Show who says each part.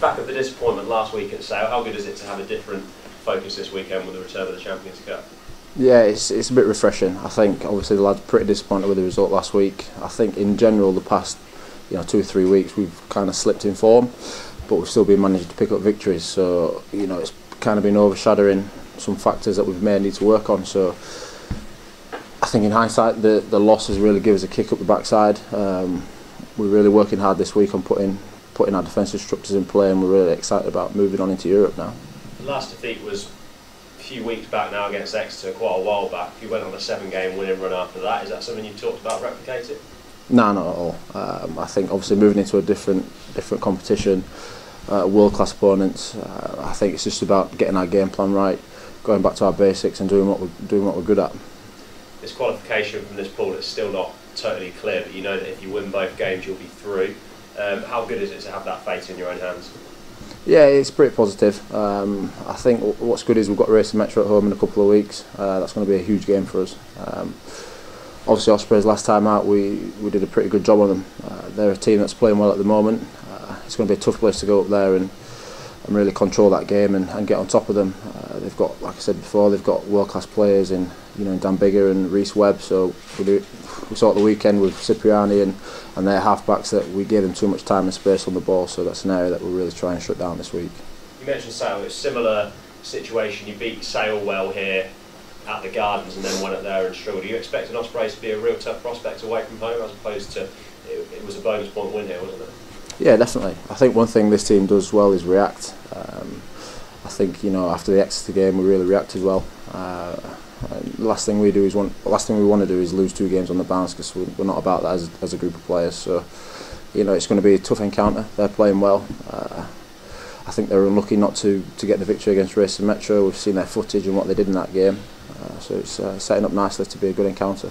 Speaker 1: back of the disappointment last week at Sale, how good is it to have a different focus this weekend with the return of the Champions Cup?
Speaker 2: Yeah, it's a bit refreshing. I think obviously the lads are pretty disappointed with the result last week. I think in general the past 2 or 3 weeks we've kind of slipped in form, but we've still been managing to pick up victories. So it's kind of been overshadowing some factors that we've may need to work on. So I think in hindsight the losses really give us a kick up the backside. We're really working hard this week on putting our defensive structures in play, and we're really excited about moving on into Europe now.
Speaker 1: The last defeat was a few weeks back now against Exeter, quite a while back. You went on a 7-game winning run after that. Is that something you've talked about replicating?
Speaker 2: No, not at all. I think obviously moving into a different competition, world-class opponents. I think it's just about getting our game plan right, going back to our basics, and doing what we're good at.
Speaker 1: This qualification from this pool is still not totally clear, but you know that if you win both games, you'll be through. How good is it to have that fate in your own hands?
Speaker 2: Yeah, it's pretty positive. I think what's good is we've got Racing Metro at home in a couple of weeks. That's going to be a huge game for us. Obviously, OSPREYS last time out, we did a pretty good job on them. They're a team that's playing well at the moment. It's going to be a tough place to go up there and really control that game and get on top of them. They've got, like I said before, they've got world-class players in Dan Bigger and Reece Webb. So we saw at the weekend with Cipriani and their half-backs that we gave them too much time and space on the ball. So that's an area that we'll really try and shut down this week.
Speaker 1: You mentioned Sale. It's a similar situation. You beat Sale well here at the Gardens and then went up there and struggled. Do you expect an OSPREYS to be a real tough prospect away from home, as opposed to it was a bonus point win here, wasn't it? Yeah,
Speaker 2: definitely. I think one thing this team does well is react. I think after the Exeter game we really reacted well. The last thing we want to do is lose 2 games on the bounce, because we're not about that as a group of players. So it's going to be a tough encounter. They're playing well. I think they were unlucky not to get the victory against Racing Metro. We've seen their footage and what they did in that game. So it's setting up nicely to be a good encounter.